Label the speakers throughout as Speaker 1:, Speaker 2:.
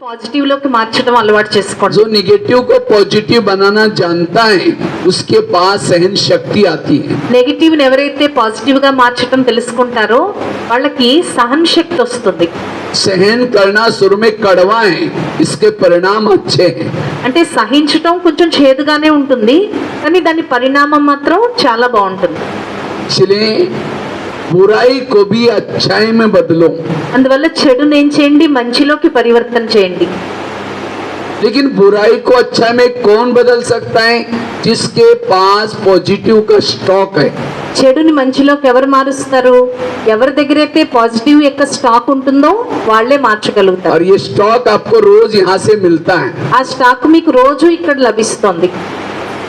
Speaker 1: Positive లోకి మార్చడం అలవాటు చేసుకోండి.
Speaker 2: जो निगेटिव को पॉजिटिव बनाना जानता है उसके पास सहन शक्ति आती है.
Speaker 1: నెగటివ్ ని ఎవరైతే పాజిటివ్ గా మార్చడం తెలుసుకుంటారో వాళ్ళకి సహన శక్తి వస్తుంది.
Speaker 2: सहन करना शुरू में कड़वा है, इसके परिणाम अच्छे हैं.
Speaker 1: అంటే సహించడం కొంచెం చేదుగానే ఉంటుంది కానీ దాని పరిణామం మాత్రం చాలా బాగుంటుంది.
Speaker 2: इसलिए बुराई को भी अच्छाई में बदलो.
Speaker 1: అందువల్ల చెడుని ఏం చేయండి, మంచిలోకి పరివర్తన చేయండి.
Speaker 2: लेकिन बुराई को अच्छा में कौन बदल सकता है? जिसके पास पॉजिटिव का स्टॉक है.
Speaker 1: చెడుని మంచిలోకి ఎవరు మారుస్తారు? ఎవరి దగ్గర అయితే పాజిటివ్ యొక్క స్టాక్ ఉంటుందో వాళ్ళే మార్చగలుగుతారు.
Speaker 2: और ये स्टॉक आपको रोज यहाँ से मिलता है.
Speaker 1: ఆ స్టాక్ మీకు రోజు ఇక్కడ లభిస్తుంది.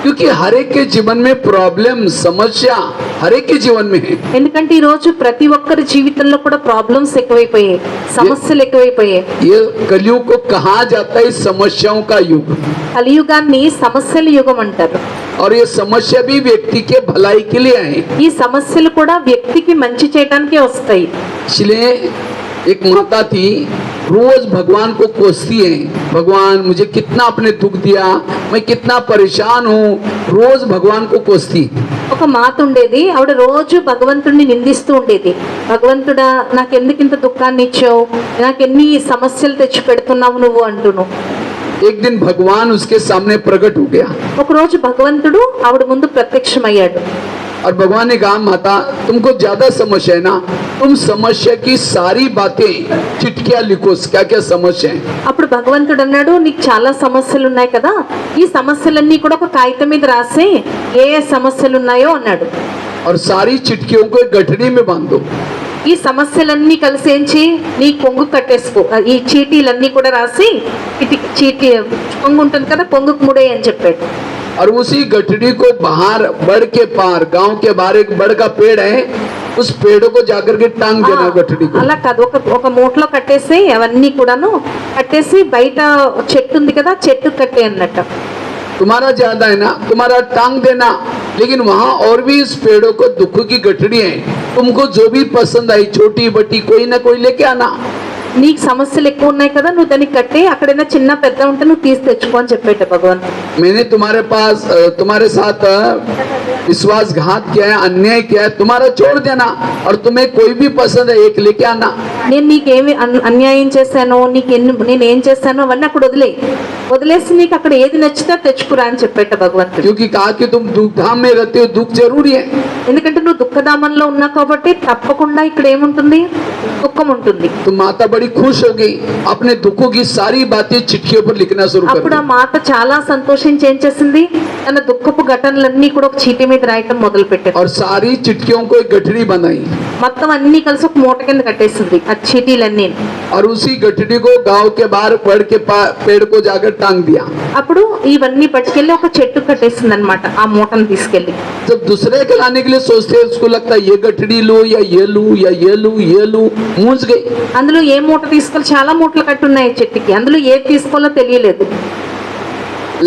Speaker 2: क्योंकि हर एक के जीवन में प्रॉब्लम समस्या हर एक के जीवन में है.
Speaker 1: ఎందుకంటే ఈ రోజు ప్రతి ఒక్కరి జీవితంలో కూడా ప్రాబ్లమ్స్ ఎక్కువైపోయాయి, సమస్యలు ఎక్కువైపోయాయి.
Speaker 2: ये कलयुग को कहा जाता है समस्याओं का युग.
Speaker 1: కలియుగాన్ని సమస్యల యుగం అంటారు.
Speaker 2: और ये समस्या भी व्यक्ति के भलाई के लिए है.
Speaker 1: ఈ సమస్యలు కూడా వ్యక్తికి మంచి చేయడానికే వస్తాయి.
Speaker 2: इसलिए एक माता थी, रोज भगवान को कोसती है, भगवान मुझे कितना आपने दुख दिया, मैं कितना परेशान हूँ, रोज भगवान को कोसती.
Speaker 1: ఒక మాత ఉండేది, ఆవిడ రోజు భగవంతుడిని నిందిస్తూ ఉండేది. భగవంతుడా, నాకెందుకు ఇంత దుఃఖాన్ని ఇచ్చావు, నాకెన్ని సమస్యలు తెచ్చి పెడుతున్నావు నువ్వు అంటును.
Speaker 2: एक दिन भगवान उसके सामने प्रकट हो गया
Speaker 1: ఒక రోజు భగవంతుడు ఆవిడ ముందు ప్రత్యక్షమయ్యాడు.
Speaker 2: और भगवान ने कहा, माता तुमको ज्यादा समस्या है ना, तुम समस्या की सारी बातें चिट्ठियां लिखो, क्या क्या समस्या है.
Speaker 1: అప్పుడు భగవంతుడు అన్నాడు, నీకు చాలా సమస్యలు ఉన్నాయి కదా, ఈ సమస్యలన్నీ కూడా ఒక కాగితం మీద రాసి ఏ ఏ సమస్యలు ఉన్నాయో అన్నాడు.
Speaker 2: और सारी चिट्ठियों को एक गठरी में बांध दो.
Speaker 1: ఈ సమస్యలన్నీ కలిసేంచి నీ కొంగు కట్టేసుకో, ఈ చీటీలన్నీ కూడా రాసి చీటీ పొంగు ఉంటుంది కదా, పొంగుకు ముడే అని చెప్పాడు.
Speaker 2: और उसी गठरी को बाहर बड़ के पार, गांव के बाहर एक बड़ का पेड़ है, उस पेड़ को जाकर के टांग देना गठरी को.
Speaker 1: అలా కాదు, ఒక మూటలో కట్టేసి అవన్నీ కూడాను కట్టేసి బయట చెట్టు ఉంది కదా, చెట్టు కట్టే అన్నట్టు.
Speaker 2: तुम्हारा ज्यादा है ना, तुम्हारा टांग देना, लेकिन वहाँ और भी इस पेड़ों को दुख की गठरी है, तुमको जो भी पसंद आई छोटी बड़ी कोई ना कोई लेके आना.
Speaker 1: నీకు సమస్యలు ఎక్కువ ఉన్నాయి కదా, నువ్వు దానికి కట్టి అక్కడైనా చిన్న పెద్ద ఉంటే నువ్వు తీసి తెచ్చుకో అని చెప్పేట భగవంతుడు.
Speaker 2: मैंने तुम्हारे साथ विश्वासघात किया है, अन्याय किया है, तुम्हारा छोड़ देना, और तुम्हें कोई भी पसंद है एक लेके आना.
Speaker 1: నేను నీకేమి అన్యాయం చేశానో, నేను ఏం చేశానో అవన్నీ అక్కడ వదిలేసి నీకు అక్కడ ఏది నచ్చితే తెచ్చుకురా అని చెప్పేట భగవంతుడు.
Speaker 2: क्योंकि कहा कि तुम दुख धाम में रहते हो, दुख जरूरी है.
Speaker 1: ఎందుకంటే నువ్వు దుఃఖధామంలో ఉన్నావు కాబట్టి తప్పకుండా ఇక్కడ ఏముంటుంది, దుఃఖం ఉంటుంది.
Speaker 2: तो माता बड़ी खुश हो गई, अपने दुखों की सारी बातें चिट्ठियों पर लिखना शुरू कर
Speaker 1: అప్పుడు ఆ
Speaker 2: दी.
Speaker 1: మాత చాలా సంతోషించి ఏం చేసింది, తన దుఃఖపు ఘటనలన్నీ కూడా ఒక చీటీ మీద రాయటం మొదలు పెట్టారు.
Speaker 2: और सारी चिट्ठियों को एक गठरी बनाई,
Speaker 1: మొత్తం అన్ని కలిసి ఒక మూట కింద కట్టేసింది ఆ చీటీలన్నీ.
Speaker 2: और उसी गठरी को गांव के बाहर पेड़ को जाकर टांग दिया.
Speaker 1: అప్పుడు ఇవన్నీ పట్టుకెళ్ళి ఒక చెట్టు కట్టేసింది అనమాట, ఆ మూటను తీసుకెళ్లి.
Speaker 2: जब दूसरे के लाने के लिए सोचते हैं, उसको लगता है ये गठरी लो या ये लू या ये लू ये लू, मूंझ गई.
Speaker 1: అందులో ఏ మూట తీసుకెళ్ళి, చాలా మూటలు కట్టున్నాయి చెట్టుకి, అందులో ఏది తీసుకోవాలో తెలియలేదు.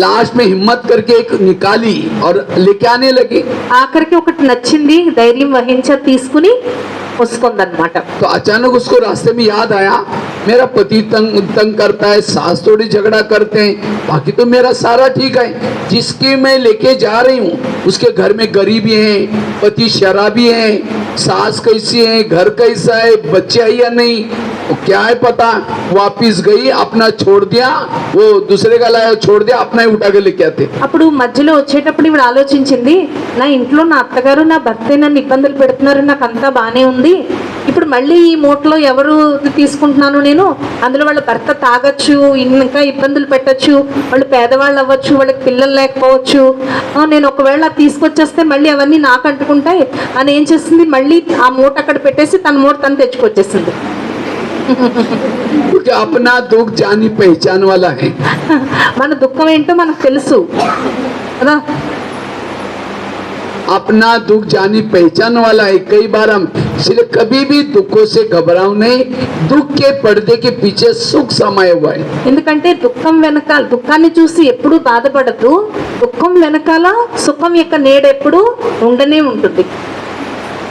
Speaker 2: लास्ट में हिम्मत करके एक निकाली और लेके आने लगी.
Speaker 1: ఆఖరికి ఒకటి నచ్చింది, ధైర్యం వహించి తీసుకుని వస్తుందన్నమాట.
Speaker 2: तो अचानक उसको रास्ते में याद आया, मेरा पति तंग करता है, सास थोड़ी झगड़ा करते हैं, बाकी तो मेरा सारा ठीक है. जिसके मैं लेके जा रही हूँ उसके घर में गरीबी है, पति शराबी है, सास कैसी है, घर कैसा है, बच्चे है या नहीं, वो क्या है पता. वापिस गई, अपना छोड़ दिया, वो दूसरे का लाया छोड़ दिया, अपना ही उठा के लेके आते.
Speaker 1: అప్పుడు మధ్యలో వచ్చేటప్పుడు ఇవిడ ఆలోచించింది, నా ఇంట్లో నా అత్తగారు నా భర్తే నన్ను ఇబ్బందులు పెడుతున్నారు, నాకు అంతా బానే ఉంది, ఇప్పుడు మళ్ళీ ఈ మూటలో ఎవరు తీసుకుంటున్నాను నేను, అందులో వాళ్ళ భర్త తాగొచ్చు, ఇంకా ఇబ్బందులు పెట్టచ్చు, వాళ్ళు పేదవాళ్ళు అవ్వచ్చు, వాళ్ళకి పిల్లలు లేకపోవచ్చు, నేను ఒకవేళ తీసుకొచ్చేస్తే మళ్ళీ అవన్నీ నాకు అంటుకుంటాయి అని ఏం చేసింది, మళ్ళీ ఆ మూట అక్కడ పెట్టేసి తన మూట తను తెచ్చుకొచ్చేసింది.
Speaker 2: क्योंकि अपना दुख जानी पहचान वाला है.
Speaker 1: మన దుఃఖం ఏంటో మనకు తెలుసు కదా,
Speaker 2: अपना दुख जानी पहचान वाला है. कई बार हम इसलिए कभी भी दुखों से घबराओ नहीं, दुख के पर्दे के पीछे सुख समाया हुआ है.
Speaker 1: ఎందుకంటే దుఃఖం వెనకాల, దుఃఖాన్ని చూసి ఎప్పుడు బాధపడద్దు, దుఃఖం వెనకాల సుఖం యొక్క నీడ ఎప్పుడు ఉండనే ఉంటుంది.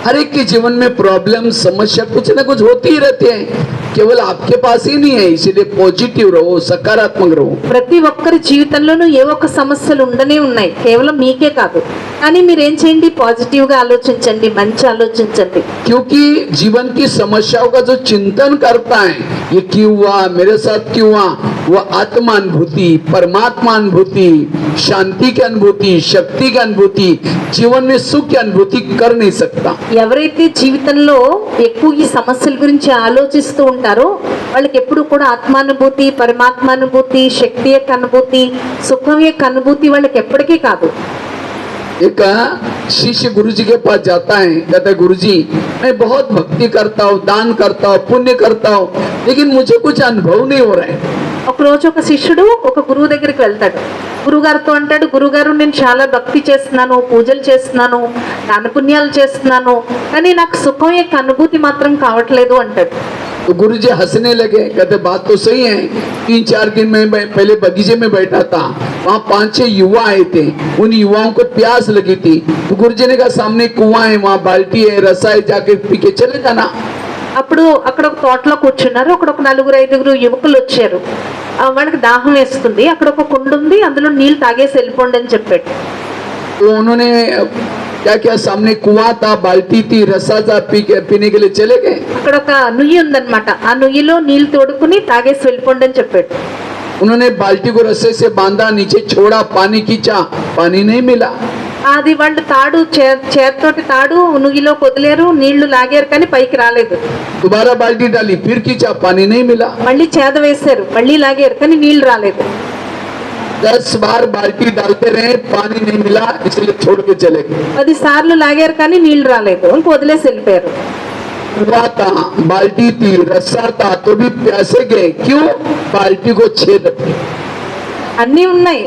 Speaker 2: हर एक के जीवन में प्रॉब्लम समस्या कुछ ना कुछ होती ही रहते हैं. केवल आपके पास ही नहीं है, इसलिए पॉजिटिव रहो, सकारात्मक रहो।
Speaker 1: ప్రతి ఒక్కరి జీవితంలోనూ ఏ ఒక్క సమస్యలు ఉండనే ఉన్నాయి, కేవలం మీకే కాదు. కానీ మీరేం చేయండి, పాజిటివ్ గా ఆలోచించండి, మంచి ఆలోచించండి.
Speaker 2: क्योंकि जीवन की समस्याओं का जो चिंतन करता है, ये क्यों हुआ, मेरे साथ क्यों हुआ, वह आत्मा अनुभूति, परमात्मा अनुभूति, शांति की अनुभूति, शक्ति की अनुभूति, जीवन में सुख की अनुभूति कर नहीं सकता।
Speaker 1: ఎవరైతే జీవితంలో ఎక్కువ ఈ సమస్యల గురించి ఆలోచిస్తూ ఉంటారో వాళ్ళకి ఎప్పుడు కూడా ఆత్మానుభూతి, పరమాత్మానుభూతి, శక్తి యొక్క అనుభూతి, సుఖం యొక్క అనుభూతి వాళ్ళకి ఎప్పటికీ కాదు.
Speaker 2: एक शिष्य गुरु जी के पास जाता है, कहता है गुरु जी मैं बहुत भक्ति करता हूँ, दान करता हूँ, पुण्य करता हूँ, लेकिन मुझे कुछ अनुभव नहीं हो रहा है।
Speaker 1: ఒక రోజు ఒక శిష్యుడు ఒక గురువు దగ్గరికి వెళ్తాడు. గురుగారితో అంటాడు, గురుగారు నేను చాలా భక్తి చేస్తున్నాను, పూజలు చేస్తున్నాను, దాన పుణ్యాలు చేస్తున్నాను, కానీ నాకు సుఖం యొక్క అనుభూతి మాత్రం కావట్లేదు అంటాడు.
Speaker 2: तो गुरु जी हंसने लगे, कहते बात तो सही है, 3-4 दिन में मैं पहले बगीचे में बैठा था, वहाँ 5-6 युवा आए थे, उन युवाओं को प्यास लगी थी, तो गुरु जी ने कहा सामने कुआं है, वहाँ बाल्टी है, रसा है, जाके पी के चले जाना।
Speaker 1: అప్పుడు అక్కడ ఒక తోటలో కూర్చున్నారు. అక్కడ ఒక 4-5 యువకులు వచ్చారు. వాళ్ళకి దాహం వేస్తుంది, అక్కడ ఒక కుండ ఉంది, అందులో నీళ్ళు తాగేసి వెళ్ళిపోండి అని చెప్పాడు.
Speaker 2: तो उन्होंने क्या किया, सामने कुआं था, बाल्टी थी, रसा था, पीने के लिए चले गए।
Speaker 1: అక్కడ ఒక నుయ్యి ఉందన్నమాట, ఆ నుయ్యిలో నీళ్లు తోడుకుని తాగేసి వెళ్ళిపోండి అని చెప్పాడు.
Speaker 2: उन्होंने बाल्टी को रस्से से बांधा, नीचे छोड़ा, पानी खींचा, पानी नहीं मिला।
Speaker 1: అది వాళ్ళు తాడు చేత్తోటి తాడు నుయ్యిలో వదిలేరు, నీళ్లు లాగారు, కానీ పైకి రాలేదు.
Speaker 2: दोबारा बाल्टी डाली, फिर खींचा, पानी नहीं मिला।
Speaker 1: మళ్ళీ చేద వేశారు, మళ్ళీ లాగారు, కానీ నీళ్లు రాలేదు.
Speaker 2: 10 बार बाल्टी डालते रहे, पानी नहीं मिला, इसलिए छोड़ के चले गए।
Speaker 1: 10 సార్లు లాగారు, కానీ నీళ్లు రాలేదు, ఇంక వదిలేసి వెళ్ళిపోయారు.
Speaker 2: कुआं था, बाल्टी थी, रस्सा था, तो भी प्यासे गए, क्यों, बाल्टी को छेद थी।
Speaker 1: అన్నీ ఉన్నాయి,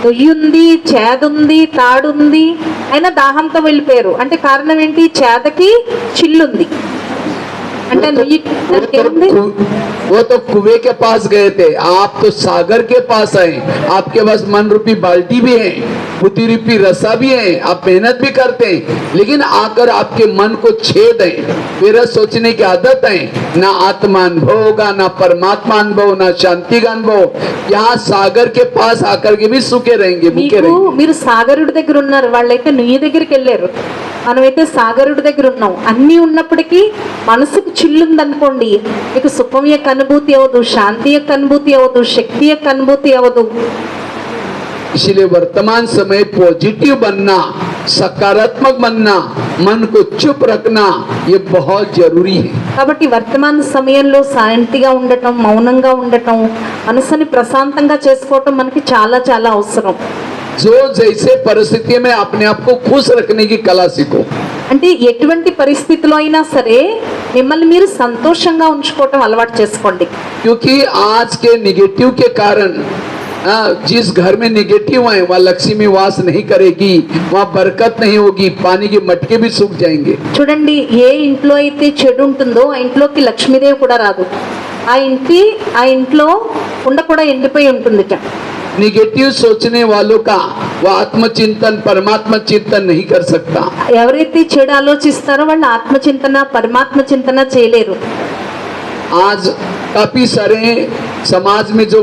Speaker 1: నుయ్యి ఉంది, చేద ఉంది, తాడు ఉంది, అయినా దాహంతో వెళ్ళిపోయారు. అంటే కారణం ఏంటి, చేదకి చిల్లుంది. అంటే నుయ్యి దానికి ఏముంది,
Speaker 2: वो तो कुएं के पास गए थे, आप तो सागर के पास आए, आपके पास मन रूपी बाल्टी भी है, बुद्धि रूपी रसा भी है, आप मेहनत भी करते हैं, लेकिन आकर आपके मन को छेद है, मेरा सोचने की आदत है, ना आत्मा अनुभव होगा, ना परमात्मा अनुभव, ना शांति का अनुभव। यहाँ सागर के पास आकर के भी सूखे रहेंगे, भूखे
Speaker 1: మీకు
Speaker 2: रहेंगे।
Speaker 1: మీరు సాగరుడి దగ్గర ఉన్నారు, వాళ్ళైతే నుయ్యి దగ్గరికి వెళ్ళారు, మనమైతే సాగరుడి దగ్గర ఉన్నాం. అన్నీ ఉన్నప్పటికీ మనసుకు చిల్లుందనుకోండి, మీకు సుఖం యొక్క అనుభూతి అవ్వదు, శాంతి యొక్క అనుభూతి అవ్వదు, శక్తి యొక్క అనుభూతి అవ్వదు.
Speaker 2: इसलिए वर्तमान समय पॉजिटिव बनना, सकारात्मक बनना, मन को चुप रखना, ये बहुत जरूरी है।
Speaker 1: కాబట్టి వర్తమాన సమయంలో శాంతిగా ఉండటం, మౌనంగా ఉండటం, మనసుని ప్రశాంతంగా చేసుకోవటం మనకి చాలా చాలా అవసరం.
Speaker 2: जो जैसे परिस्थिति में अपने आप को खुश रखने की कला सीखो।
Speaker 1: అంటే ఎటువంటి పరిస్థితిలో అయినా సరే మిమ్మల్ని మీరు సంతోషంగా ఉంచుకోవటం అలవాటు చేసుకోండి.
Speaker 2: क्योंकि आज के निगेटिव के कारण जिस घर में निगेटिव है वहाँ लक्ष्मी वास नहीं करेगी, वहाँ बरकत नहीं होगी, पानी के मटके भी सूख जाएंगे।
Speaker 1: చూడండి, ఏ ఇంట్లో అయితే చెడు ఉంటుందో ఆ ఇంట్లోకి లక్ష్మీదేవి కూడా రాదు. ఆ ఇంట్లో కుండ కూడా ఎండిపోయి ఉంటుంది.
Speaker 2: निगेटिव सोचने वालों का वह आत्मचिंतन, परमात्मा चिंतन नहीं कर सकता।
Speaker 1: ఎవరైతే చెడు ఆలోచిస్తారో వాళ్ళు ఆత్మచింతన, పరమాత్మ చింతన చేయలేరు.
Speaker 2: आज काफी सारे समाज में जो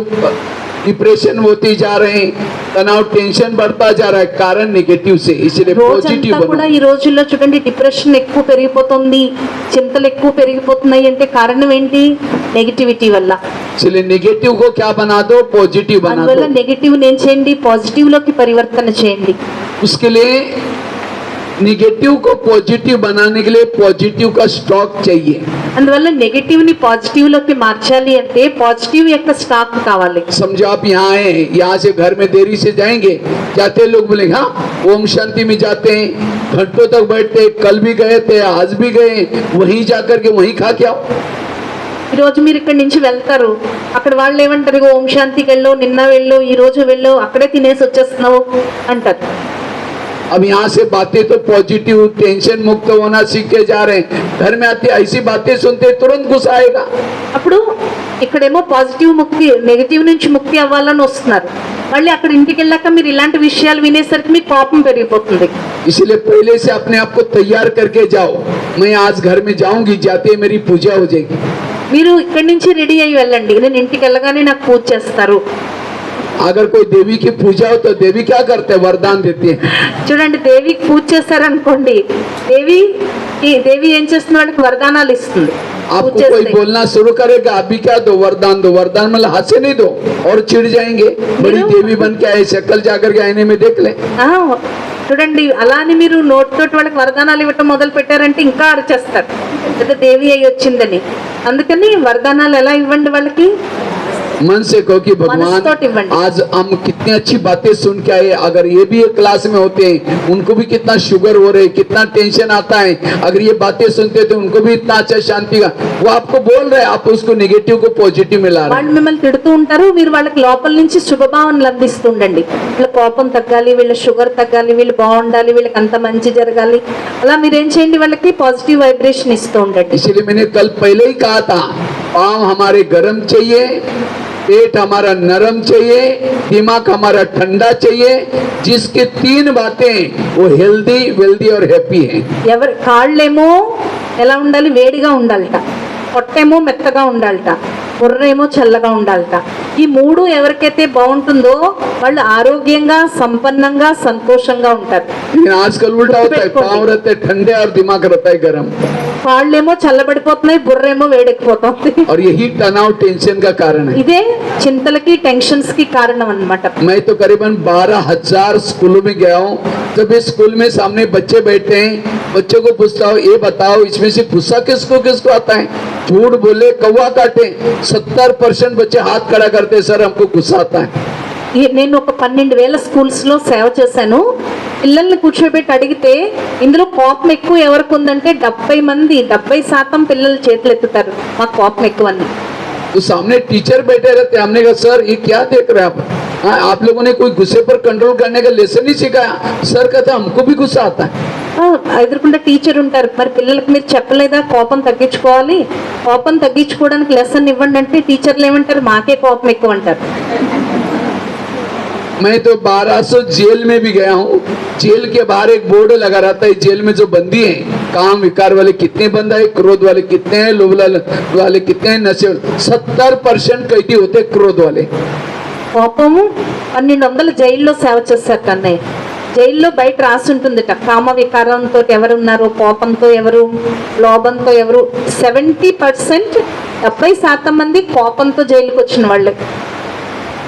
Speaker 2: डिप्रेशन होती जा रहे हैं, तनाव, टेंशन बढ़ता जा रहा है, कारण नेगेटिव से। इसलिए पॉजिटिव
Speaker 1: రోజంతా కూడా
Speaker 2: बनो।
Speaker 1: ఈ రోజుల్లో చూడండి, డిప్రెషన్ ఎక్కువ పెరిగిపోతుంది, చింతలు ఎక్కువ పెరిగిపోతున్నాయి. అంటే కారణం ఏంటి, నెగిటివిటీ వల్ల.
Speaker 2: इसलिए नेगेटिव को क्या बना दो, पॉजिटिव बना
Speaker 1: అందువల్ల
Speaker 2: दो।
Speaker 1: నెగిటివ్ ఏం చేయండి, పాజిటివ్ లోకి పరివర్తన చేయండి.
Speaker 2: उसके लिए निगेटिव को पॉजिटिव बनाने के लिए पॉजिटिव का स्टॉक चाहिए।
Speaker 1: అందువల్ల నెగిటివ్ ని పాజిటివ్ లోకి మార్చాలి అంటే పాజిటివ్ యొక్క స్టాక్ కావాలి.
Speaker 2: समझो आप यहाँ आए, यहाँ से घर में देरी से जाएंगे, जाते लोग बोलेंगे हाँ ओम शांति में जाते हैं, घंटों तक बैठते, कल भी गए थे, आज भी गए, वहीं जाकर के वहीं खा के आओ।
Speaker 1: ఈ రోజు మీరు ఇక్కడి నుంచి వెళ్తారు, అక్కడ వాళ్ళు ఏమంటారు, "ఇగో ఓం శాంతికి వెళ్ళు, నిన్న వెళ్ళు, ఈ రోజు వెళ్ళు, అక్కడే తినేసి వచ్చేస్తున్నావు" అంటారు.
Speaker 2: अब यहाँ से बातें तो पॉजिटिव, टेंशन मुक्त होना सीख के जा रहे हैं, घर में आते ऐसी बातें सुनते तुरंत गुस्सा आएगा।
Speaker 1: అప్పుడు ఇక్కడేమో పాజిటివ్ ముక్తి, నెగిటివ్ నుంచి ముక్తి అవ్వాలని వస్తున్నారు, మళ్ళీ అక్కడ ఇంటికి వెళ్ళాక మీరు ఇలాంటి విషయాలు వినేసరికి మీకు కోపం పెరిగిపోతుంది.
Speaker 2: इसलिए पहले से अपने आप को तैयार करके जाओ, मैं आज घर में जाऊंगी, जाते मेरी पूजा हो जाएगी।
Speaker 1: మీరు ఇక్కడి నుంచి రెడీ అయ్యి వెళ్ళండి, నేను ఇంటికి వెళ్ళగానే నాకు పూజ చేస్తారు.
Speaker 2: अगर कोई देवी की पूजा हो तो देवी क्या करते हैं, वरदान देती है.
Speaker 1: చూడండి, దేవికి పూజ చేస్తారనుకోండి, దేవి ఏం చేస్తున్న వాళ్ళకి వరదానాలు ఇస్తుంది.
Speaker 2: आपको कोई बोलना शुरू करेगा अभी क्या दो, वरदान मतलब हाथ से नहीं दो और चिढ़ जाएंगे. बड़ी देवी बन के आए, शक्ल जाकर के आईने में देख ले.
Speaker 1: చూడండి, అలా అని మీరు నోటితోటి వాళ్ళకి వరదానాలు ఇవ్వటం మొదలు పెట్టారంటే ఇంకా అరిచేస్తారు, పెద్ద దేవి అయి వచ్చిందని. అందుకని వరదానాలు ఎలా ఇవ్వండి వాళ్ళకి,
Speaker 2: मन से कहो कि भगवान आज हम कितनी अच्छी बातें सुन के आए, अगर ये भी एक क्लास में होते हैं उनको भी कितना शुगर हो रहे, कितना टेंशन आता है, अगर ये बातें सुनते तो उनको भी इतना अच्छा शांति का. वो आपको बोल रहे हैं, आप उसको नेगेटिव को पॉजिटिव में ला रहे हैं.
Speaker 1: వాళ్ళు మిమ్మల్ని తిడుతూ ఉంటారు, మీరు వాళ్ళకి లోపల నుంచి శుభభావనలు అందిస్తూ ఉండండి. వీళ్ళ కోపం తగ్గాలి, వీళ్ళ షుగర్ తగ్గాలి, వీళ్ళు బాగుండాలి, వీళ్ళకి అంత మంచి జరగాలి, అలా మీరేం చేయండి, వాళ్ళకి పాజిటివ్ వైబ్రేషన్ ఇస్తూ ఉండండి.
Speaker 2: इसलिए मैंने कल पहले ही कहा था, पाँव हमारे गर्म चाहिए, पेट हमारा नरम चाहिए, दिमाग हमारा ठंडा चाहिए, जिसके 3 बातें वो हेल्दी, वेल्दी और हैप्पी है.
Speaker 1: ఎవరి కాళ్ళేమో ఎలా ఉండాలి, వేడిగా ఉండాలట, పొట్టేమో మెత్తగా ఉండాలట, బుర్రేమో చల్లగా ఉండాలట. ఈ 3 ఎవరికైతే బాగుంటుందో వాళ్ళు ఆరోగ్యంగా, సంపన్నంగా, సంతోషంగా ఉంటారు.
Speaker 2: लेकिन आजकल उल्टा होता है, पाँव रहते हैं ठंडे और दिमाग रहता है गर्म.
Speaker 1: కాళ్ళేమో చల్లబడిపోతున్నాయి, బుర్రేమో వేడెక్కిపోతుంది.
Speaker 2: और यही तनाव टेंशन का कारण है.
Speaker 1: ఇదే చింతలకి, టెన్షన్స్ కి కారణం అన్నమాట.
Speaker 2: मैं तो करीबन 12,000 स्कूलों में गया हूँ. जब इस स्कूल में सामने बच्चे बैठे हैं, बच्चों को पूछता हूँ, ये बताओ इसमें से गुस्सा किसको किसको आता है. झूठ बोले कौवा काटे, 70% बच्चे हाथ खड़ा करते, सर हमको गुस्सा आता है.
Speaker 1: నేను ఒక 12,000 స్కూల్స్ లో సేవ చేశాను. పిల్లల్ని కూర్చోబెట్టి అడిగితే ఇందులో కోపం ఎక్కువ ఎవరికి ఉందంటే 70% పిల్లలు చేతులు ఎత్తుతారు, మాకు కోపం ఎక్కువ అని.
Speaker 2: तो सामने टीचर बैठे रहते, हमने कहा सर ये क्या देख रहे हैं आप, हाँ आप लोगों ने कोई गुस्से पर कंट्रोल करने का लेसन नहीं सिखाया. सर कहता हमको भी गुस्सा आता है.
Speaker 1: ఎదురుకుండా టీచర్ ఉంటారు, మరి పిల్లలకి మీరు చెప్పలేదా కోపం తగ్గించుకోవాలి, కోపం తగ్గించుకోవడానికి లెసన్ ఇవ్వండి అంటే టీచర్లు ఏమంటారు, మాకే కోపం ఎక్కువ అంటారు.
Speaker 2: मैं तो 1200 जेल में भी गया हूँ. जेल के बाहर एक बोर्ड लगा रहता है, जेल में जो बंदी है, काम विकार वाले कितने बंदा है, क्रोध वाले कितने हैं, लोभ वाले कितने हैं, नशे 70% कैदी होते क्रोध वाले.
Speaker 1: కోపము 1200 జైల్లో సేవ చేశారు కన్నయ్య. జైల్లో బయట రాసి ఉంటుందిట, కామ వికారంతో ఎవరు ఉన్నారో, కోపంతో ఎవరు, లోభంతో ఎవరు. 70% 70% మంది కోపంతో జైలుకి వచ్చిన వాళ్ళే.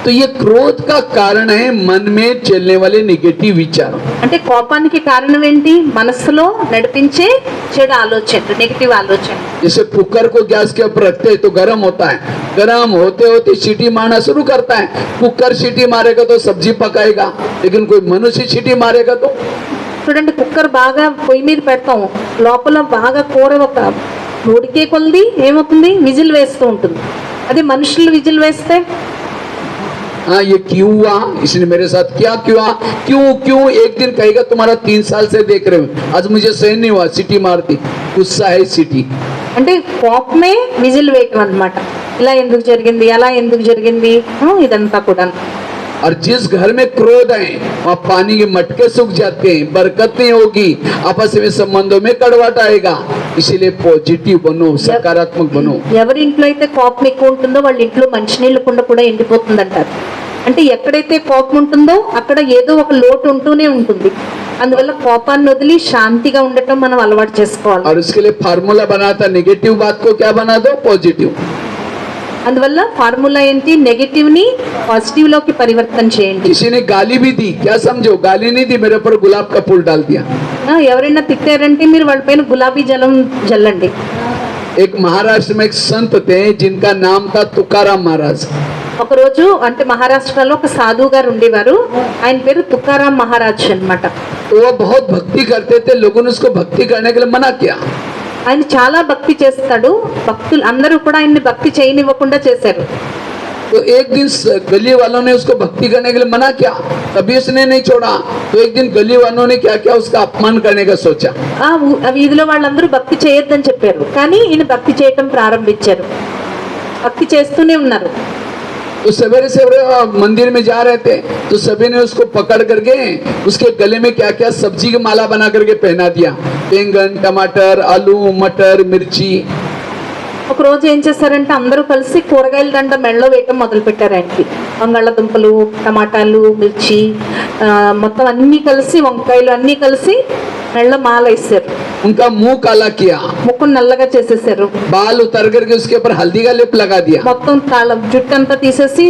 Speaker 2: तो ये क्रोध का कारण है मन में चलने वाले नेगेटिव विचार.
Speaker 1: అంటే కోపానికి కారణం ఏంటి, మనసులో నడిపించే చెడు ఆలోచనలు, నెగటివ్ ఆలోచన.
Speaker 2: जैसे कुकर को गैस के ऊपर रखते हैं तो गर्म होता है, गर्म होते होते सीटी मारना शुरू करता है. कुकर सीटी मारेगा तो सब्जी पकाएगा, लेकिन कोई मनुष्य सीटी मारेगा तो.
Speaker 1: చూడండి, కుక్కర్ బాగా పొయ్యి మీద పెడతాం, లోపల బాగా కూర ఒక ఉడికే కొలది ఏమవుతుంది, విజిల్ వేస్తూ ఉంటుంది. అదే మనుషులు విజిల్ వేస్తే,
Speaker 2: हाँ ये क्यों हुआ, इसने मेरे साथ क्या क्यों, क्यों एक दिन कहेगा तुम्हारा 3 साल से देख रहे हो, आज मुझे सहन नहीं हुआ, सिटी मारती. गुस्सा है सिटी.
Speaker 1: అంటే కోపమే విజిల్ వేయటం అన్నమాట. ఇలా ఎందుకు జరిగింది, అలా ఎందుకు జరిగింది, ఇదంతా కూడా.
Speaker 2: और जिस घर में क्रोध है वहाँ पानी के मटके सूख जाते हैं, बरकत नहीं होगी, आपस में संबंधों में कड़वाट आएगा. इसीलिए पॉजिटिव बनो, सकारात्मक बनो.
Speaker 1: ఎవరి ఇంట్లో అయితే కోపం ఎక్కువ ఉంటుందో వాళ్ళ ఇంట్లో మంచినీళ్ళ కుండ కూడా ఎండిపోతుంది అంటారు. అంటే ఎక్కడైతే కోపం ఉంటుందో అక్కడ ఏదో ఒక లోటు ఉంటూనే ఉంటుంది. అందువల్ల కోపాన్ని వదిలి శాంతిగా ఉండటం మనం అలవాటు చేసుకోవాలి.
Speaker 2: और उसके लिए फार्मूला बनाता, नेगेटिव बात को क्या बना दो, पॉजिटिव.
Speaker 1: అందువల్ల ఫార్ములా ఏంటి, నెగటివ్ ని పాజిటివ్ లోకి పరివర్తన చేయండి.
Speaker 2: किसी ने गाली भी दी, क्या समझो, गाली नहीं दी, मेरे ऊपर गुलाब का फूल डाल दिया.
Speaker 1: ఎవరైనా తిట్టారంటే మీరు వాళ్ళపైన గులాబీ జలం జల్లండి.
Speaker 2: एक महाराष्ट्र में एक संत थे जिनका नाम था तुकाराम महाराज.
Speaker 1: ఒకరోజు అంటే మహారాష్ట్రలో ఒక సాధువు గారు ఉండేవారు, ఆయన పేరు తుకారాం మహారాజ్ అన్నమాట.
Speaker 2: वो बहुत भक्ति करते थे, लोगों ने उसको भक्ति करने के लिए मना किया.
Speaker 1: ఆయన చాలా భక్తి చేస్తాడు, భక్తులు అందరూ కూడా ఆయన్ని భక్తి చేయనివ్వకుండా చేశారు.
Speaker 2: तो एक दिन गली वालों ने उसको भक्ति करने के लिए मना किया, तभी उसने नहीं छोड़ा. तो एक दिन गली वालों ने क्या किया, उसका अपमान करने का सोचा.
Speaker 1: ఆ వీధిలో వాళ్ళందరూ భక్తి చేయొద్దని చెప్పారు, కానీ ఈయన భక్తి చేయటం ప్రారంభించారు, భక్తి చేస్తూనే ఉన్నారు.
Speaker 2: तो सवेरे सवेरे मंदिर में जा रहे थे, तो सभी ने उसको पकड़ करके उसके गले में क्या क्या सब्जी की माला बना करके पहना दिया, बैंगन, टमाटर, आलू, मटर, मिर्ची.
Speaker 1: ఒక రోజు ఏం చేశారంటే అందరూ కలిసి కూరగాయల దండ మెళ్ళలో వేయటం మొదలు పెట్టారు ఆయనకి. బంగాళదుంపలు, టమాటాలు, మిర్చి, మొత్తం అన్నీ కలిసి, వంకాయలు అన్నీ కలిసి మెళ్ళ మాల వేసారు.
Speaker 2: उनका मुंह काला किया,
Speaker 1: ముక్కు నల్లగా చేసేసారు.
Speaker 2: बाल उतर करके उसके ऊपर हल्दी का लेप लगा दिया
Speaker 1: మొత్తం జుట్టు అంతా తీసేసి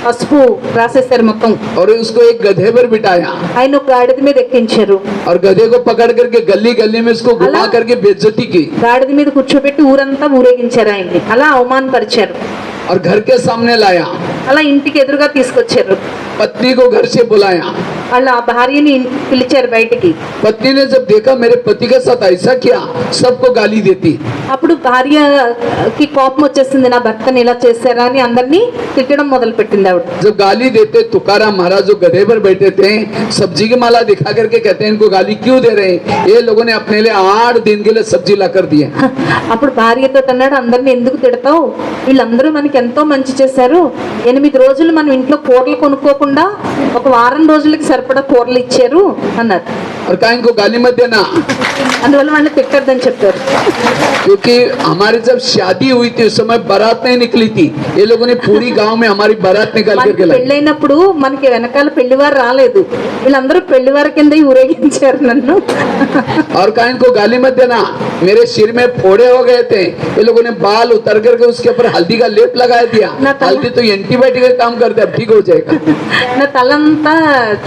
Speaker 1: పసుపు రాసేసారు మొత్తం.
Speaker 2: और उसको एक गधे पर बिठाया
Speaker 1: ఆయన ఒక గాడిద మీద ఎక్కించారు.
Speaker 2: और गधे को पकड़ करके गली गली में उसको घुमा
Speaker 1: अला-
Speaker 2: करके बेइज्जती की
Speaker 1: గాడిద మీద కూర్చోబెట్టి ఊరంతా ఊరేగించారు ఆయన్ని. అలా అవమానపరిచారు.
Speaker 2: और घर के सामने लाया,
Speaker 1: అలా ఇంటికి ఎదురుగా తీసుకొచ్చారు.
Speaker 2: पत्नी को घर से बुलाया।
Speaker 1: వాళ్ళ భార్యని పిలిచారు బయటికి.
Speaker 2: पत्नी ने जब देखा मेरे पति के साथ ऐसा किया, सबको गाली देती।
Speaker 1: అప్పుడు భార్యకి కోపం వచ్చేసింది, నా భర్తని ఇలా చేశారా అని అందరినీ తిట్టడం మొదలు పెట్టింది ఆవిడ.
Speaker 2: जब गाली देते तुकाराम महाराज जो गधे पर बैठे थे, सब्जी की माला दिखा करके कहते हैं इनको गाली क्यों दे रहे हैं, ये लोगों ने अपने लिए 8 दिन के लिए सब्जी ला कर दिए।
Speaker 1: అప్పుడు భార్యతో అన్నాడు, అందరిని ఎందుకు తిడతావు, వీళ్ళందరూ మనకి ఎంతో మంచి చేశారు. 8 రోజులు మనం ఇంట్లో కూరలు కొనుక్కోకుండా ఒక వారం రోజులకి సరిపడా కూరలు ఇచ్చారు అన్నారు.
Speaker 2: और कहा इनको गाली मत देना,
Speaker 1: అందువల్ల వాళ్ళని తిట్టద్దని చెప్పారు.
Speaker 2: क्योंकि हमारी जब शादी हुई थी उस समय बारात नहीं निकली थी, ये लोगों ने पूरी गांव में हमारी बारात निकाल
Speaker 1: మనకి
Speaker 2: करके लाई।
Speaker 1: పెళ్ళైనప్పుడు మనకి వెనకాల పెళ్లివారు రాలేదు, వీళ్ళందరూ పెళ్లివారి కింద ఊరేగించారు నన్ను.
Speaker 2: और कहा इनको गाली मत देना, मेरे सिर में फोड़े हो गए थे, ये लोगों ने बाल उतर करके उसके ऊपर हल्दी का लेप लगा दिया।
Speaker 1: ना तो-
Speaker 2: हल्दी तो एंटीबायोटिक का काम करते, अब ठीक हो जाएगा।
Speaker 1: నా తలంతా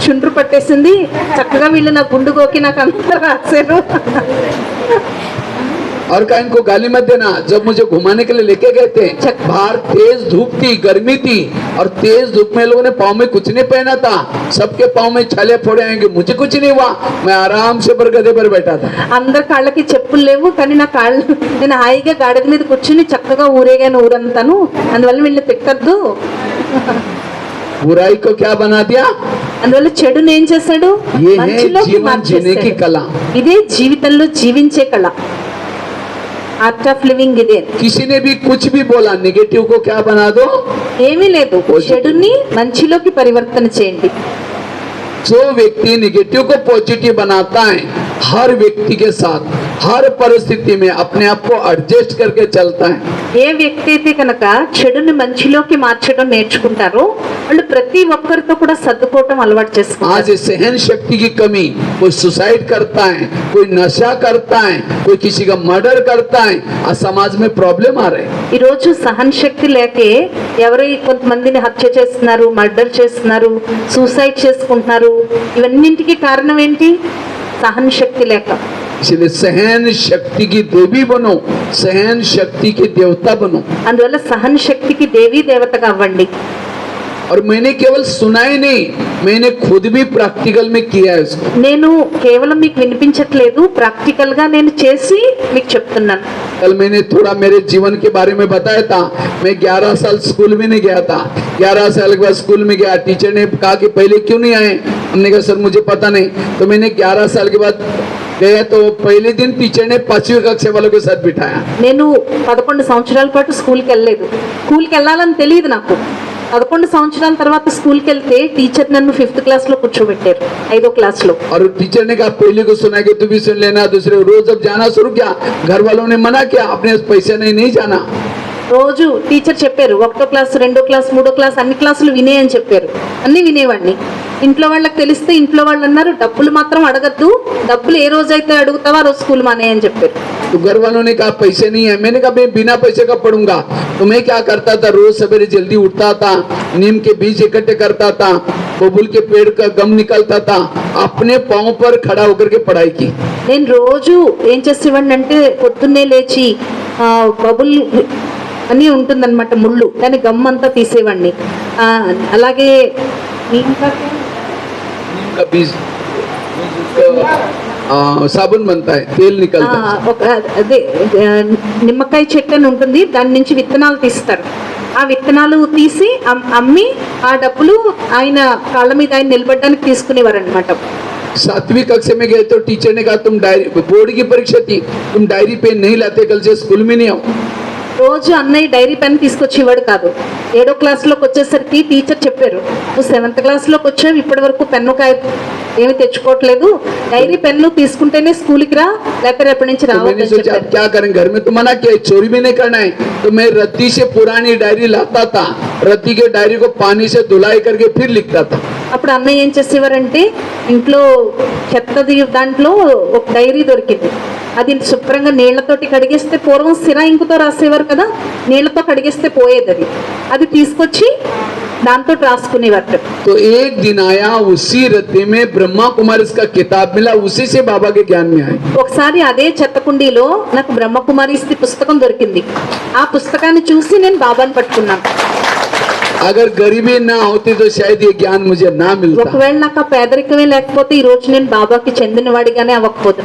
Speaker 1: చుండ్రు పట్టేసింది, చక్కగా వీళ్ళు నా గుండు గోకి నాకు అంతా రాశారు.
Speaker 2: और कहा इनको गाली मत देना, जब मुझे घुमाने के लिए लेके गए थे,
Speaker 1: अच्छा।
Speaker 2: बाहर तेज धूप थी, गर्मी थी, और तेज धूप में लोगों ने पाँव में कुछ नहीं पहना था, सबके पाँव में छाले फोड़े आएंगे, मुझे कुछ नहीं हुआ, मैं आराम से पर गधे पर बैठा था।
Speaker 1: అందరి కాళ్ళకి చెప్పులు లేవు, కానీ నా కాళ్ళు, నేను హాయిగా గాడిద మీద కూర్చుని చక్కగా ఊరేగాను ఊరంతాను. అందువల్ల వీళ్ళు తిట్టద్దు.
Speaker 2: बुराई को क्या बना दिया,
Speaker 1: అందువల్ల చెడుని ఏం చేశాడు,
Speaker 2: ये है
Speaker 1: మంచిలోకి
Speaker 2: जीवन जीने की
Speaker 1: మార్చేశాడు.
Speaker 2: कला।
Speaker 1: ఇదే జీవితంలో జీవించే కళ, ఆర్ట్ ఆఫ్ లివింగ్ ఇదే.
Speaker 2: किसी ने भी कुछ भी बोला, नेगेटिव को क्या बना दो,
Speaker 1: ఏమీ లేదు,
Speaker 2: Positive.
Speaker 1: చెడుని మంచిలోకి పరివర్తన చేయండి.
Speaker 2: जो व्यक्ति निगेटिव को पॉजिटिव बनाता है, हर व्यक्ति के साथ हर परिस्थिति में अपने आप को एडजस्ट करके चलता है।
Speaker 1: ఏ వ్యక్తి అయితే కనుక చెడుని మంచిలోకి మార్చడం నేర్చుకుంటారో వాళ్ళు ప్రతి ఒక్కరితో కూడా సర్దుకోవటం అలవాటు
Speaker 2: आज
Speaker 1: చేసుకుంటారు.
Speaker 2: सहन शक्ति की कमी, कोई सुसाइड करता है, कोई नशा करता है, कोई किसी का मर्डर करता है, आज समाज में प्रॉब्लम आ रहे हैं।
Speaker 1: ఈ రోజు సహన శక్తి లేకే ఎవరు కొంతమందిని హత్య చేస్తున్నారు, మర్డర్ చేస్తున్నారు, సూసైడ్ చేసుకుంటున్నారు. ఇవన్నింటికి కారణం ఏంటి, సహన శక్తి లేక.
Speaker 2: इसलिए सहन शक्ति की देवी बनो, सहन शक्ति के देवता बनो।
Speaker 1: అందువల్ల సహన శక్తికి దేవీ దేవతగా అవ్వండి.
Speaker 2: और मैंने केवल सुना ही नहीं, मैंने खुद भी प्रैक्टिकल में किया है इसको।
Speaker 1: నేను కేవలం మీకు వినిపించట్లేదు, ప్రాక్టికల్ గా నేను చేసి మీకు చెప్తున్నాను.
Speaker 2: कल मैंने थोड़ा मेरे जीवन के बारे में बताया था। मैं 11 साल स्कूल में नहीं गया था, 11 साल के बाद स्कूल में गया। टीचर ने कहा कि पहले क्यों नहीं आए, हमने कहा सर मुझे पता नहीं। तो मैंने 11 साल के बाद गया, तो पहले दिन टीचर ने 5वीं कक्षा वालों के साथ बिठाया।
Speaker 1: నేను 11 సంవత్సరాల పాటు స్కూల్కి వెళ్ళలేదు. స్కూల్కి వెళ్ళాలని తెలియదు నాకు. 11 సంవత్సరాల తర్వాత స్కూల్కి వెళ్తే టీచర్ నన్ను 5th క్లాస్లో కూర్చోబెట్టారు, 5వ క్లాస్లో.
Speaker 2: और टीचर ने कहा पहले को सुना कि तू भी सुन लेना, दूसरे रोज जब जाना शुरू किया, घर वालों ने मना किया, अपने पैसे नहीं जाना।
Speaker 1: రోజు టీచర్ చెప్పారు, 1వ క్లాస్, 2వ క్లాస్, 3వ క్లాస్ అన్ని క్లాసులు వినే అని చెప్పారు. అన్ని వినేవాడిని. ఇంట్లో వాళ్ళకి తెలిస్తే ఇంట్లో వాళ్ళు అన్నారు, డబ్బులు మాత్రం అడగద్దు, డబ్బులు ఏ రోజైతే అడుగుతావో ఆ రోజు స్కూల్ మానే అని చెప్పారు.
Speaker 2: तो घर वालों ने कहा पैसे नहीं है, मैंने कहा मैं बिना पैसे का पढ़ूंगा। तो मैं क्या करता था, रोज सवेरे जल्दी उठता था, नीम के बीज इकट्ठे करता था, बबूल के पेड़ का गम निकलता था, अपने पाँव पर खड़ा होकर के पढ़ाई की।
Speaker 1: నేను రోజు ఏం చేసేవాడిని అంటే పొద్దున్నే లేచి బబుల్ అని ఉంటుందన్నమాట ముళ్ళు, దాని గమ్ అంతా తీసేవాడిని. అలాగే ఇంకా
Speaker 2: नीम का बीज साबुन बनता है, तेल निकलता है।
Speaker 1: ఒక అదే నిమ్మకాయ చెట్టు అని ఉంటుంది, దాని నుంచి విత్తనాలు తీస్తారు. ఆ విత్తనాలు తీసి అమ్మి ఆ డబ్బులు ఆయన కాళ్ళ మీద ఆయన నిలబడడానికి తీసుకునేవారు అనమాట.
Speaker 2: 7वीं कक्षा में गए तो टीचर ने कहा तुम डायरी, बोर्ड की परीक्षा थी, तुम डायरी पेन नहीं लाते, कल से स्कूल में नहीं आओ।
Speaker 1: రోజు అన్నయ్య డైరీ పెన్ తీసుకొచ్చి ఇవ్వడు కాదు. 7వ క్లాస్లోకి వచ్చేసరికి టీచర్ చెప్పారు, నువ్వు 7th క్లాస్లోకి వచ్చావు, ఇప్పటి వరకు పెన్ను కాయ ఏమి తెచ్చుకోవట్లేదు, డైరీ పెన్ను తీసుకుంటేనే స్కూల్కి రా, లేకపోతే రేపటి నుంచి
Speaker 2: तो मैंने
Speaker 1: రావద్దని
Speaker 2: सोचा अब
Speaker 1: చెప్పారు.
Speaker 2: क्या करें, घर में तो मना किया चोरी भी नहीं करना है, तो मैं रद्दी से पुरानी डायरी लाता था, रद्दी के डायरी को पानी से धुलाई करके फिर लिखता था.
Speaker 1: అప్పుడు అన్నయ్య ఏం చేసేవారంటే ఇంట్లో చెత్తది దాంట్లో ఒక డైరీ దొరికింది, అది శుభ్రంగా నీళ్లతోటి కడిగేస్తే, పూర్వం సిరా ఇంకుతో రాసేవారు కదా, నీళ్లతో కడిగేస్తే పోయేది, అది తీసుకొచ్చి దాంతో రాసుకునేవారు.
Speaker 2: तो एक दिन आया, उसी रद्दी में ब्रह्मा कुमारी का किताब मिला, उसी से बाबा के ज्ञान में आए.
Speaker 1: ఒకసారి అదే చెత్తకుండీలో నాకు బ్రహ్మకుమారిస్తి పుస్తకం దొరికింది, ఆ పుస్తకాన్ని చూసి నేను బాబాని పట్టుకున్నాను.
Speaker 2: अगर गरीबी ना होती तो शायद ये ज्ञान मुझे ना मिलता.
Speaker 1: ఒకవేళ నాకు ఆ పేదరికమే లేకపోతే ఈ రోజు నేను బాబాకి చెందినవాడిగానే అవ్వకపోదు.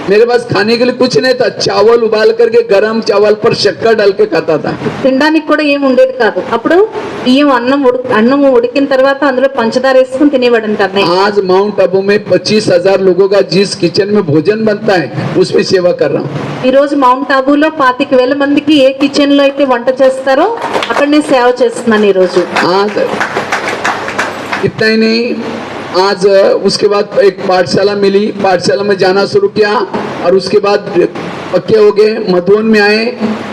Speaker 2: मेरे पास खाने के लिए कुछ नहीं था, चावल उबाल करके गरम चावल पर शक्कर डाल के खाता था.
Speaker 1: తినడానికి కూడా ఏం ఉండేది కాదు. అప్పుడు బియ్యం అన్నం ఉడికిన తర్వాత అందులో పంచదార వేసుకుని తినేవాడంట అన్నయ్య.
Speaker 2: आज माउंट आबू में 25,000 लोगों का जिस किचन में भोजन बनता है उसमें सेवा कर रहा हूँ.
Speaker 1: ఈ రోజు మౌంట్ ఆబూలో 25,000 మందికి ఏ కిచెన్ లో అయితే వంట చేస్తారో అక్కడ నేను సేవ చేస్తున్నాను ఈ రోజు.
Speaker 2: आज इतना ही नहीं, आज उसके बाद एक पाठशाला मिली, पाठशाला में जाना शुरू किया और उसके बाद पक्के हो गए, मधुबन में आए.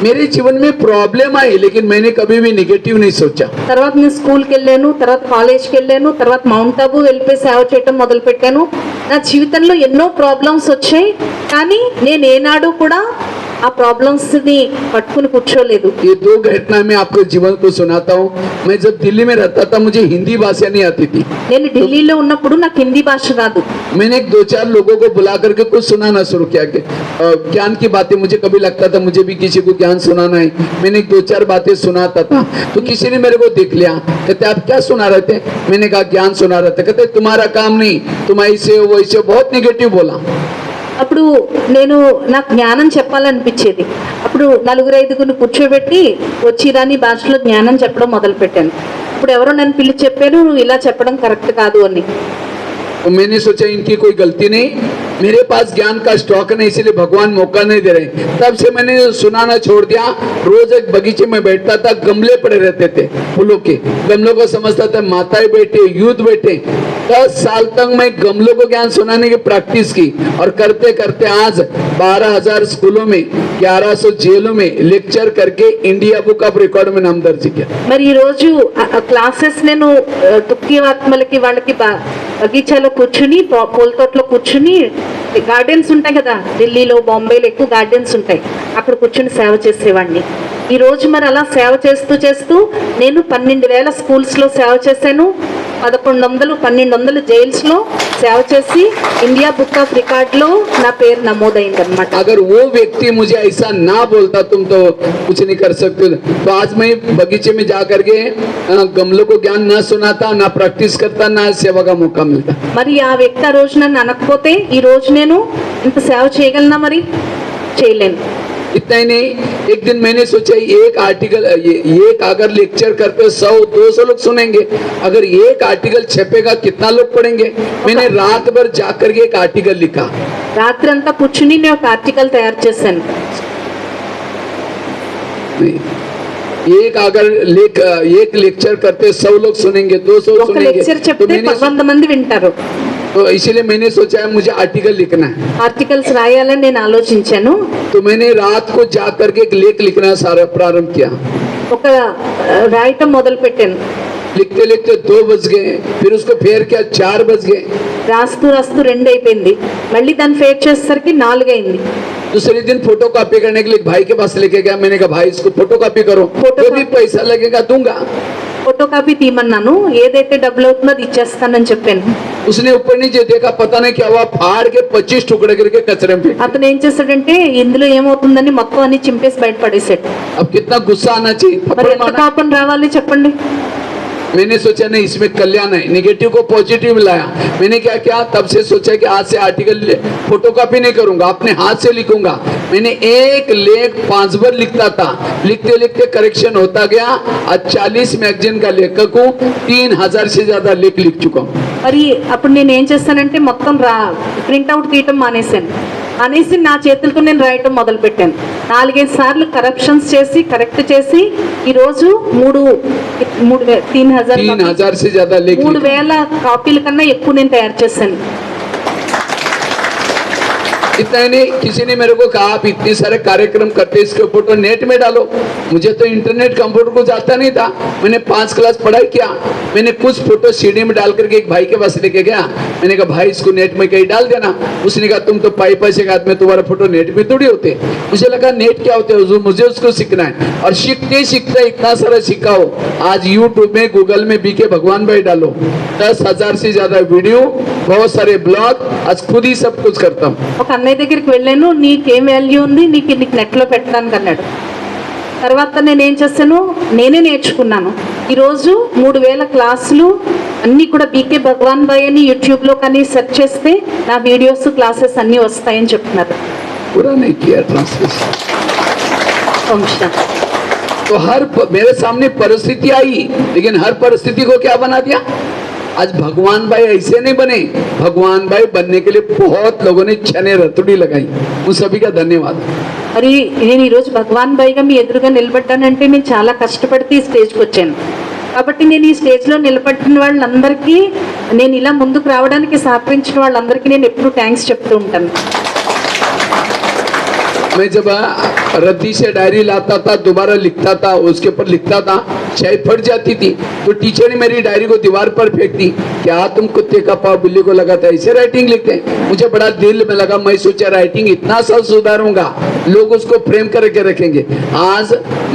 Speaker 2: मेरे जीवन में प्रॉब्लम आई लेकिन मैंने कभी भी निगेटिव नहीं सोचा.
Speaker 1: తర్వాత నేను స్కూల్కి వెళ్ళాను, తర్వాత కాలేజ్కి వెళ్ళాను, తర్వాత మౌంట్ ఆబూ వెళ్ళిపోయి సేవ చేయటం మొదలు పెట్టాను. నా జీవితంలో ఎన్నో ప్రాబ్లమ్స్ వచ్చాయి, కానీ నేను ఏనాడు కూడా ఆ ప్రాబ్లమ్స్ ని పట్టుకుని కూర్చోలేదు.
Speaker 2: ये 2 घटना मैं आपको जीवन को सुनाता हूँ. मैं जब दिल्ली में रहता था मुझे हिंदी भाषा नहीं आती थी.
Speaker 1: నేను ఢిల్లీలో ఉన్నప్పుడు నాకు హిందీ భాష రాదు.
Speaker 2: मैंने 2-4 लोगों को बुला करके कुछ सुनाना शुरू किया कि ज्ञान की बातें, मुझे कभी लगता था मुझे भी किसी को ज्ञान सुनाना है. मैंने 2-4 बातें सुनाता था, तो किसी ने मेरे को देख लिया, कहते आप क्या सुना रहे थे. मैंने कहा ज्ञान सुना रहे थे. कहते तुम्हारा काम नहीं, तुम ऐसे हो वैसे हो, बहुत निगेटिव बोला.
Speaker 1: అప్పుడు నేను నాకు జ్ఞానం చెప్పాలనిపించేది. అప్పుడు 4-5 కూర్చోబెట్టి వచ్చి రాని భాషలో జ్ఞానం చెప్పడం మొదలు పెట్టాను. ఇప్పుడు ఎవరో నన్ను పిలిచి చెప్పారు, నువ్వు ఇలా చెప్పడం కరెక్ట్ కాదు అని.
Speaker 2: तो मैंने सोचा इनकी कोई गलती नहीं, मेरे पास ज्ञान का स्टॉक नहीं, इसलिए भगवान मौका नहीं दे रहे. तब से मैंने सुनाना छोड़ दिया. रोज एक बगीचे में बैठता था, गमले पड़े रहते थे फूलों के, गमलों को समझता था माताएं बैठे, यूथ बैठे. 10 साल तक मैं गमलों को ज्ञान सुनाने की प्रैक्टिस की और करते करते आज 12,000 स्कूलों में, 1100 जेलों में लेक्चर करके इंडिया बुक ऑफ रिकॉर्ड में नाम दर्ज किया.
Speaker 1: మరి ఈ రోజు క్లాసెస్ నేను దుఃఖీ ఆత్మలకి వాళ్ళకి బగీచాలో కూర్చుని, పూల తోటలో కూర్చుని, గార్డెన్స్ ఉంటాయి కదా ఢిల్లీలో, బాంబేలో ఎక్కువ గార్డెన్స్ ఉంటాయి, అక్కడ కూర్చుని సేవ చేసేవాడిని. ఈ రోజు మరి అలా సేవ చేస్తూ చేస్తూ నేను 12,000 స్కూల్స్లో సేవ చేశాను, 1,100-1,200 జైల్స్లో సేవ చేసి ఇండియా బుక్ ఆఫ్ రికార్డ్లో నా పేరు నమోదైంది అనమాట.
Speaker 2: अगर वो व्यक्ति मुझे ऐसा ना बोलता तुम तो कुछ नहीं कर सकते, तो आज मैं बगीचे में जा करके गमलों को ज्ञान ना सुनाता, ना प्रैक्टिस करता, ना सेवा का मौका मिलता.
Speaker 1: మరి ఆ వ్యక్తి ఆ రోజు నన్ను అనకపోతే ఈ రోజు నేను ఇంత సేవ చేయగలనా? మరి చేయలేను.
Speaker 2: इतना ही नहीं, एक दिन मैंने सोचा एक आर्टिकल, एक अगर लेक्चर करते 100-200 लोग सुनेंगे, अगर एक आर्टिकल छपेगा कितना लोग पढ़ेंगे. मैंने रात भर जाकर के एक आर्टिकल लिखा.
Speaker 1: రాత్రి అంతా కూర్చుని నేను ఒక ఆర్టికల్ తయారు చేశాను.
Speaker 2: एक अगर एक लेक्चर करते 100 लोग सुनेंगे, 200
Speaker 1: ఒక
Speaker 2: सुनेंगे,
Speaker 1: లెక్చర్
Speaker 2: तो
Speaker 1: చెప్తే
Speaker 2: मैंने
Speaker 1: 100 మంది వింటారు.
Speaker 2: तो इसीलिए मैंने सोचा है मुझे आर्टिकल लिखना है.
Speaker 1: ఆర్టికల్స్ రాయాలని నేను ఆలోచించాను.
Speaker 2: तो मैंने रात को जा करके एक लेख लिखना सारा प्रारंभ किया.
Speaker 1: ఒక రాయటం మొదలు పెట్టాను.
Speaker 2: लिखते लिखते 2 बज गए, फिर उसको फेर किया 4 बज गए.
Speaker 1: రాస్తూ రాస్తూ 2 అయిపోయింది, మళ్ళీ దాన్ని ఫేర్ చేసేసరికి 4 అయింది.
Speaker 2: दूसरे दिन फोटो कॉपी करने के लिए भाई के पास लेके गया. मैंने कहा भाई इसको फोटो कॉपी करो, जो भी पैसा लगेगा दूंगा.
Speaker 1: ఫోటో కాపీ తీయమన్నాను, ఏదైతే డబ్బులు అవుతుందో అది ఇచ్చేస్తానని చెప్పాను.
Speaker 2: उसने ऊपर नीचे देखा, पता नहीं क्या हुआ, फाड़ के 25 टुकड़े करके कचरे में फेंक.
Speaker 1: అతను ఏం చేశాడంటే ఇందులో ఏమవుతుందని మొత్తం అన్ని చింపేసి బయటపడేసాడు.
Speaker 2: अब कितना गुस्सा आना चाहिए,
Speaker 1: మరి
Speaker 2: थप्पड़
Speaker 1: ఎంత
Speaker 2: मारना.
Speaker 1: కోపం రావాలి చెప్పండి.
Speaker 2: मैंने सोचा नहीं इसमें कल्याण है, निगेटिव को पॉजिटिव लाया. मैंने क्या किया, तब से सोचा कि आज से आर्टिकल फोटोकॉपी नहीं करूंगा, अपने हाथ से लिखूंगा. मैंने एक लेख 5 बार लिखता था, लिखते लिखते करेक्शन होता गया. आज 40 मैगजीन का लेखक हूँ, 3,000 से ज्यादा लेख लिख चुका हूँ.
Speaker 1: మరి అప్పుడు నేను ఏం చేస్తానంటే మొత్తం ప్రింట్ అవుట్ తీయటం మానేశాను. అనేసి నా చేతులతో నేను రాయటం మొదలు పెట్టాను. 4-5 సార్లు కరప్షన్స్ చేసి కరెక్ట్ చేసి ఈరోజు
Speaker 2: 3,000 से ज्यादा लेख
Speaker 1: 3,000 కాపీల కన్నా ఎక్కువ నేను తయారు చేశాను.
Speaker 2: इतना ही नहीं, किसी ने मेरे को कहा आप इतने सारे कार्यक्रम करते इसके फोटो नेट में डालो. मुझे तो इंटरनेट कंप्यूटर को जाता नहीं था. मैंने 5 क्लास पढ़ाई किया. मैंने कुछ फोटो सीडी में डाल करके एक भाई के पास लेके गया. मैंने कहा भाई इसको नेट में कहीं डाल देना. उसने कहा तुम तो पैसे का आदमी, तुम्हारा फोटो नेट में थोड़ी होते. मुझे लगा नेट क्या होते है, मुझे उसको सीखना है. और सीखते सीखते इतना सारा सीखा हो. आज यूट्यूब में गूगल में बीके भगवान भाई डालो, 10,000 से ज्यादा वीडियो, बहुत सारे ब्लॉग, आज खुद ही सब कुछ करता हूँ.
Speaker 1: ఒక అన్నయ్య దగ్గరికి వెళ్ళాను, నీకేం వాల్యూ ఉంది, నీకు నెట్లో పెట్టడానికి అన్నాడు. తర్వాత నేను ఏం చేశాను, నేనే నేర్చుకున్నాను. ఈరోజు 3,000 క్లాసులు అన్నీ కూడా బీకే భగవాన్ భాయ్ అని యూట్యూబ్లో కానీ సెర్చ్ చేస్తే నా వీడియోస్ క్లాసెస్ అన్నీ వస్తాయని చెప్తున్నారు.
Speaker 2: पूरा नहीं किया ट्रांसलेशन.
Speaker 1: వంశం.
Speaker 2: तो मेरे सामने परिस्थिति आई, लेकिन हर परिस्थिति को क्या बना दिया. आज भगवान भाई ऐसे नहीं बने. भगवान भाई बनने के लिए बहुत लोगों ने छने रतुड़ी लगाई. उन सभी का धन्यवाद.
Speaker 1: మరి నేను ఈరోజు భగవాన్ భాయ్గా మీ ఎదురుగా నిలబడ్డానంటే నేను చాలా కష్టపడితే ఈ స్టేజ్కి వచ్చాను. కాబట్టి నేను ఈ స్టేజ్లో నిలబడిన వాళ్ళందరికీ, నేను ఇలా ముందుకు రావడానికి సహకరించిన వాళ్ళందరికీ నేను ఎప్పుడూ థ్యాంక్స్ చెప్తూ ఉంటాను.
Speaker 2: मैं जब रद्दी से डायरी लाता था, दोबारा लिखता था, उसके ऊपर लिखता था, शायद फट जाती थी तो टीचर ने मेरी डायरी को दीवार पर फेंक दी. क्या तुम कुत्ते का पाव बिल्ली को लगाता है, ऐसे राइटिंग लिखते हैं. मुझे बड़ा दिल में लगा. मैं सोचा राइटिंग इतना सा सुधारूंगा, लोग उसको फ्रेम करके रखेंगे. आज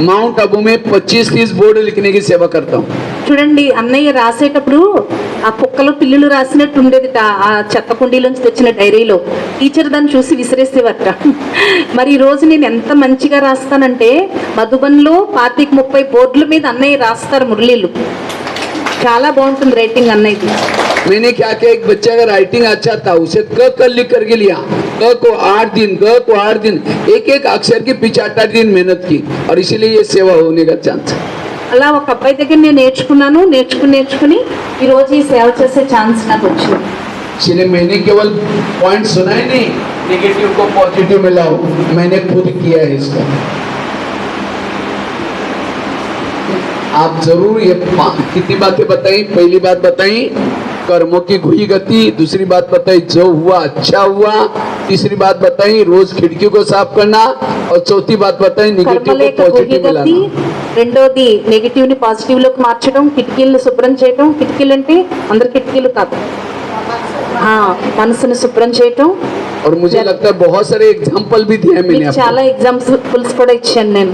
Speaker 2: माउंट आबू में 25-30 बोर्ड लिखने की सेवा करता हूँ.
Speaker 1: చూడండి, అన్నయ్య రాసేటప్పుడు ఆ కుక్కలు పిల్లులు రాసినట్టు ఉండేదిట ఆ చెత్త కుండీలోంచి తెచ్చిన డైరీలో. టీచర్ దాన్ని చూసి విసిరేసేవట. మరి ఈ రోజు నేను ఎంత మంచిగా రాస్తానంటే మధుబన్లో 25-30 బోర్డుల మీద అన్నయ్య రాస్తారు మురళీలు. చాలా బాగుంటుంది రైటింగ్ అన్నయ్యది.
Speaker 2: मैंने क्या किया, एक बच्चा का राइटिंग अच्छा था, उसे क लिख करके लिया. क को 8 दिन, एक अक्षर के पीछे 8 दिन मेहनत की, और इसीलिए ये सेवा होने का चांस.
Speaker 1: అలా ఒక అబ్బాయి దగ్గర నేను నేర్చుకుని ఈరోజు ఈ సేవ చేసే ఛాన్స్ నాకు వచ్చింది.
Speaker 2: इसलिए मैंने केवल पॉइंट सुना ही नहीं, नेगेटिव को पॉजिटिव में लाओ. मैंने खुद किया है इसका. आप जरूर ये कितनी बातें बताई. पहली बात बताई कर्मों की घुई गति, दूसरी बात बताई जो हुआ अच्छा हुआ, तीसरी बात बताई रोज खिड़की को साफ करना, और चौथी बात बताई नेगेटिव को पॉजिटिव में लाना.
Speaker 1: రెండోది నెగిటివ్ ని పాజిటివ్ లోకి మార్చడం, కిటికీలను శుభ్రం చేయడం. కిటికీలు అంటే అందరు కిటికీలు కాదు, మనసును శుభ్రం చేయటం.
Speaker 2: और मुझे लगता है बहुत सारे एग्जाम्पल भी दिए मैंने.
Speaker 1: చాలా ఎగ్జాంపుల్స్ కూడా ఇచ్చాను నేను.